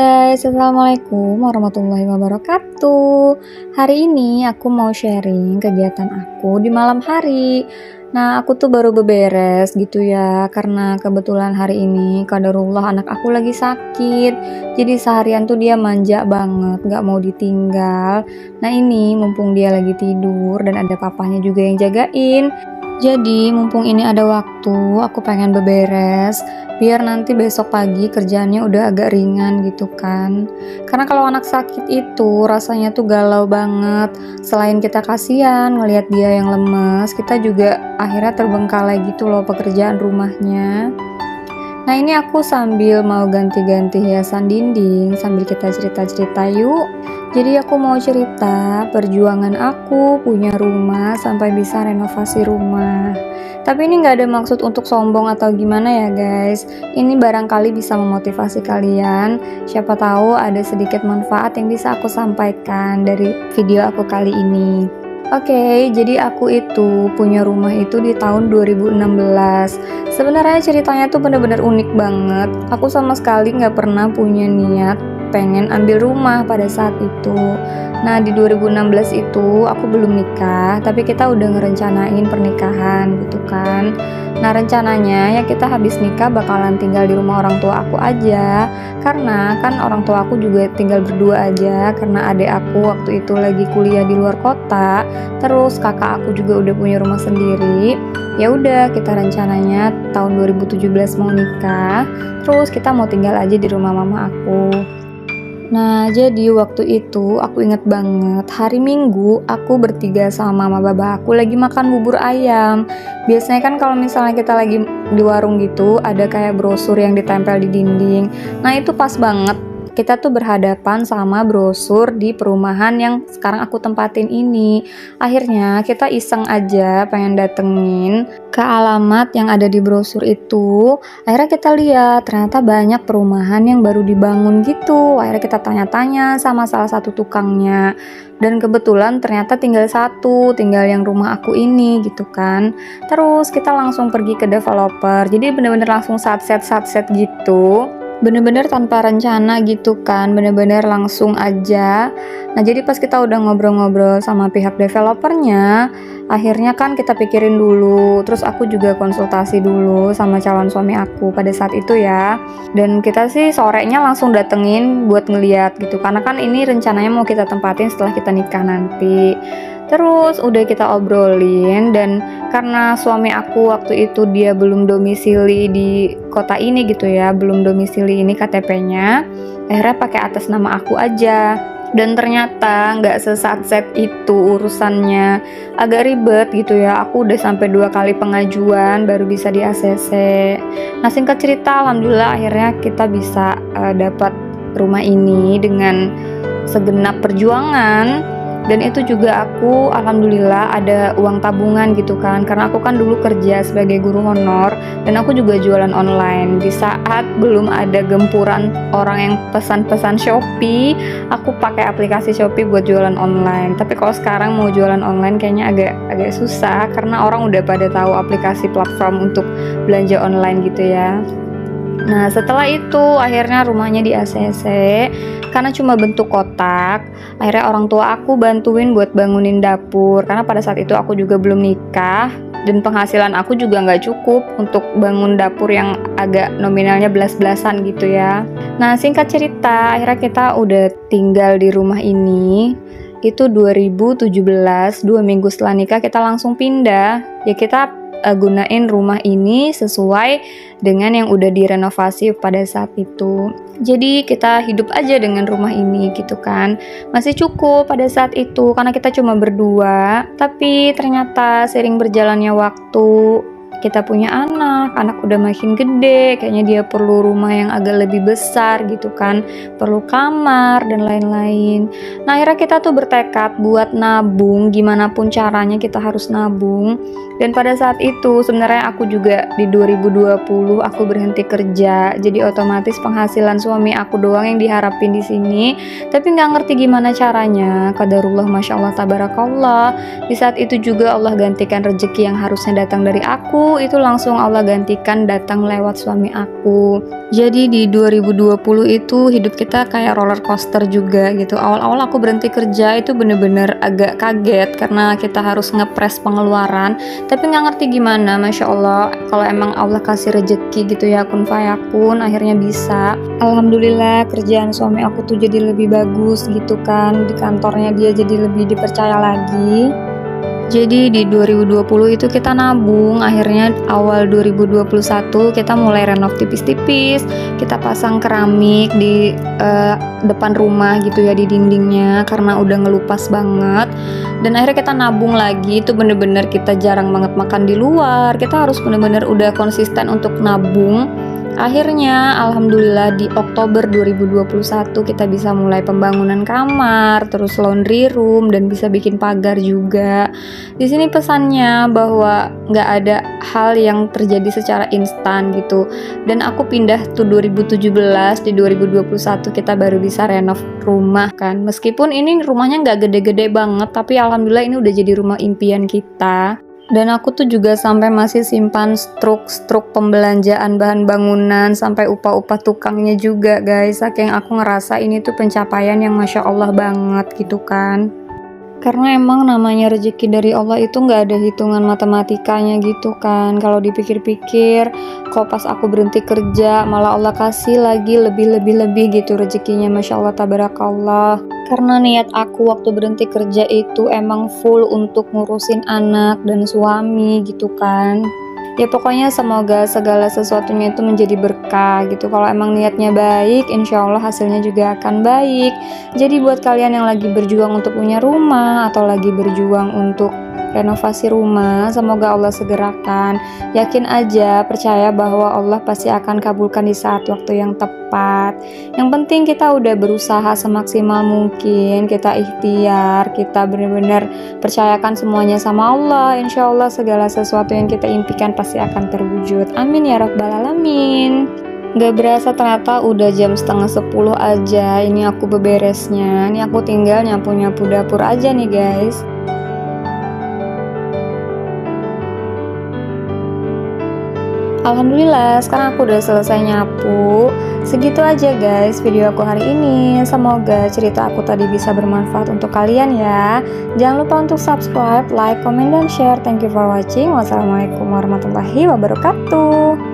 guys, Assalamualaikum warahmatullahi wabarakatuh. Hari ini aku mau sharing kegiatan aku di malam hari. Nah, aku tuh baru beberes gitu ya, karena kebetulan hari ini qadarullah anak aku lagi sakit. Jadi seharian tuh dia manja banget, gak mau ditinggal. Nah ini mumpung dia lagi tidur dan ada papahnya juga yang jagain. Jadi mumpung ini ada waktu, aku pengen beberes biar nanti besok pagi kerjaannya udah agak ringan gitu kan. Karena kalau anak sakit itu rasanya tuh galau banget. Selain kita kasihan ngelihat dia yang lemes, kita juga akhirnya terbengkalai gitu loh pekerjaan rumahnya. Nah ini aku sambil mau ganti-ganti hiasan dinding sambil kita cerita-cerita yuk. Jadi aku mau cerita perjuangan aku punya rumah sampai bisa renovasi rumah. Tapi ini gak ada maksud untuk sombong atau gimana ya guys. Ini barangkali bisa memotivasi kalian. Siapa tahu ada sedikit manfaat yang bisa aku sampaikan dari video aku kali ini. Oke, jadi aku itu punya rumah itu di tahun 2016. Sebenarnya ceritanya tuh bener-bener unik banget. Aku sama sekali nggak pernah punya niat pengen ambil rumah pada saat itu. Nah, di 2016 itu aku belum nikah, tapi kita udah ngerencanain pernikahan gitu kan. Nah, rencananya ya kita habis nikah bakalan tinggal di rumah orang tua aku aja. Karena kan orang tua aku juga tinggal berdua aja, karena adik aku waktu itu lagi kuliah di luar kota. Terus kakak aku juga udah punya rumah sendiri. Ya udah, kita rencananya tahun 2017 mau nikah. Terus kita mau tinggal aja di rumah mama aku. Nah, jadi waktu itu aku inget banget hari Minggu aku bertiga sama mama baba aku lagi makan bubur ayam. Biasanya kan kalau misalnya kita lagi di warung gitu ada kayak brosur yang ditempel di dinding. Nah, itu pas banget. Kita tuh berhadapan sama brosur di perumahan yang sekarang aku tempatin ini. Akhirnya kita iseng aja pengen datengin ke alamat yang ada di brosur itu. Akhirnya kita lihat ternyata banyak perumahan yang baru dibangun gitu. Akhirnya kita tanya-tanya sama salah satu tukangnya. Dan kebetulan ternyata tinggal satu, tinggal yang rumah aku ini gitu kan. Terus kita langsung pergi ke developer. Jadi bener-bener langsung satset gitu. Bener-bener tanpa rencana gitu kan, bener-bener langsung aja. Nah jadi pas kita udah ngobrol-ngobrol sama pihak developernya, akhirnya kan kita pikirin dulu. Terus aku juga konsultasi dulu sama calon suami aku pada saat itu ya. Dan kita sih sorenya langsung datengin buat ngeliat gitu, karena kan ini rencananya mau kita tempatin setelah kita nikah nanti. Terus udah kita obrolin, dan karena suami aku waktu itu dia belum domisili di kota ini gitu ya, belum domisili ini KTP-nya, akhirnya pakai atas nama aku aja. Dan ternyata nggak sesatset itu urusannya, agak ribet gitu ya. Aku udah sampai 2 kali pengajuan baru bisa di ACC. Nah singkat cerita, alhamdulillah akhirnya kita bisa dapat rumah ini dengan segenap perjuangan. Dan itu juga aku alhamdulillah ada uang tabungan gitu kan, karena aku kan dulu kerja sebagai guru honor dan aku juga jualan online. Di saat belum ada gempuran orang yang pesan-pesan Shopee, aku pakai aplikasi Shopee buat jualan online. Tapi kalau sekarang mau jualan online kayaknya agak susah, karena orang udah pada tahu aplikasi platform untuk belanja online gitu ya. Nah setelah itu akhirnya rumahnya di ACC. Karena cuma bentuk kotak, akhirnya orang tua aku bantuin buat bangunin dapur. Karena pada saat itu aku juga belum nikah, dan penghasilan aku juga nggak cukup untuk bangun dapur yang agak nominalnya belas-belasan gitu ya. Nah singkat cerita, akhirnya kita udah tinggal di rumah ini. Itu 2017, 2 minggu setelah nikah kita langsung pindah. Ya kita gunain rumah ini sesuai dengan yang udah direnovasi pada saat itu. Jadi kita hidup aja dengan rumah ini gitu kan. Masih cukup pada saat itu karena kita cuma berdua. Tapi ternyata seiring berjalannya waktu, kita punya anak udah makin gede, kayaknya dia perlu rumah yang agak lebih besar gitu kan, perlu kamar dan lain-lain. Nah akhirnya kita tuh bertekad buat nabung, gimana pun caranya kita harus nabung. Dan pada saat itu sebenarnya aku juga di 2020 aku berhenti kerja, jadi otomatis penghasilan suami aku doang yang diharapin di sini. Tapi nggak ngerti gimana caranya, qadarullah masya Allah tabarakallah. Di saat itu juga Allah gantikan rezeki yang harusnya datang dari aku aku, itu langsung Allah gantikan datang lewat suami aku. Jadi di 2020 itu hidup kita kayak roller coaster juga gitu. Awal-awal aku berhenti kerja itu bener-bener agak kaget karena kita harus ngepres pengeluaran. Tapi nggak ngerti gimana, Masya Allah, kalau emang Allah kasih rejeki gitu ya, kun fayakun, akhirnya bisa. Alhamdulillah kerjaan suami aku tuh jadi lebih bagus gitu kan. Di kantornya dia jadi lebih dipercaya lagi. Jadi di 2020 itu kita nabung, akhirnya awal 2021 kita mulai renov tipis-tipis, kita pasang keramik di depan rumah gitu ya, di dindingnya, karena udah ngelupas banget. Dan akhirnya kita nabung lagi, itu bener-bener kita jarang banget makan di luar, kita harus bener-bener udah konsisten untuk nabung. Akhirnya alhamdulillah di Oktober 2021 kita bisa mulai pembangunan kamar, terus laundry room, dan bisa bikin pagar juga. Di sini pesannya bahwa nggak ada hal yang terjadi secara instan gitu. Dan aku pindah tuh 2017, di 2021 kita baru bisa renov rumah kan. Meskipun ini rumahnya nggak gede-gede banget, tapi alhamdulillah ini udah jadi rumah impian kita. Dan aku tuh juga sampai masih simpan struk pembelanjaan bahan bangunan, sampai upah-upah tukangnya juga guys. Saking aku ngerasa ini tuh pencapaian yang Masya Allah banget gitu kan. Karena emang namanya rezeki dari Allah itu nggak ada hitungan matematikanya gitu kan. Kalau dipikir-pikir, kok pas aku berhenti kerja malah Allah kasih lagi lebih gitu rezekinya, Masya Allah tabarakallah. Karena niat aku waktu berhenti kerja itu emang full untuk ngurusin anak dan suami gitu kan. Ya pokoknya semoga segala sesuatunya itu menjadi berkah gitu. Kalau emang niatnya baik, insya Allah hasilnya juga akan baik. Jadi buat kalian yang lagi berjuang untuk punya rumah atau lagi berjuang untuk renovasi rumah, semoga Allah segerakan. Yakin aja, percaya bahwa Allah pasti akan kabulkan di saat waktu yang tepat. Yang penting kita udah berusaha semaksimal mungkin, kita ikhtiar, kita benar-benar percayakan semuanya sama Allah. Insya Allah segala sesuatu yang kita impikan pasti akan terwujud. Amin ya rabbal alamin. Gak berasa ternyata udah jam 9:30 aja. Ini aku beberesnya. Ini aku tinggal nyapu-nyapu dapur aja nih guys. Alhamdulillah sekarang aku udah selesai nyapu. Segitu aja guys video aku hari ini. Semoga cerita aku tadi bisa bermanfaat untuk kalian ya. Jangan lupa untuk subscribe, like, comment, dan share. Thank you for watching. Wassalamualaikum warahmatullahi wabarakatuh.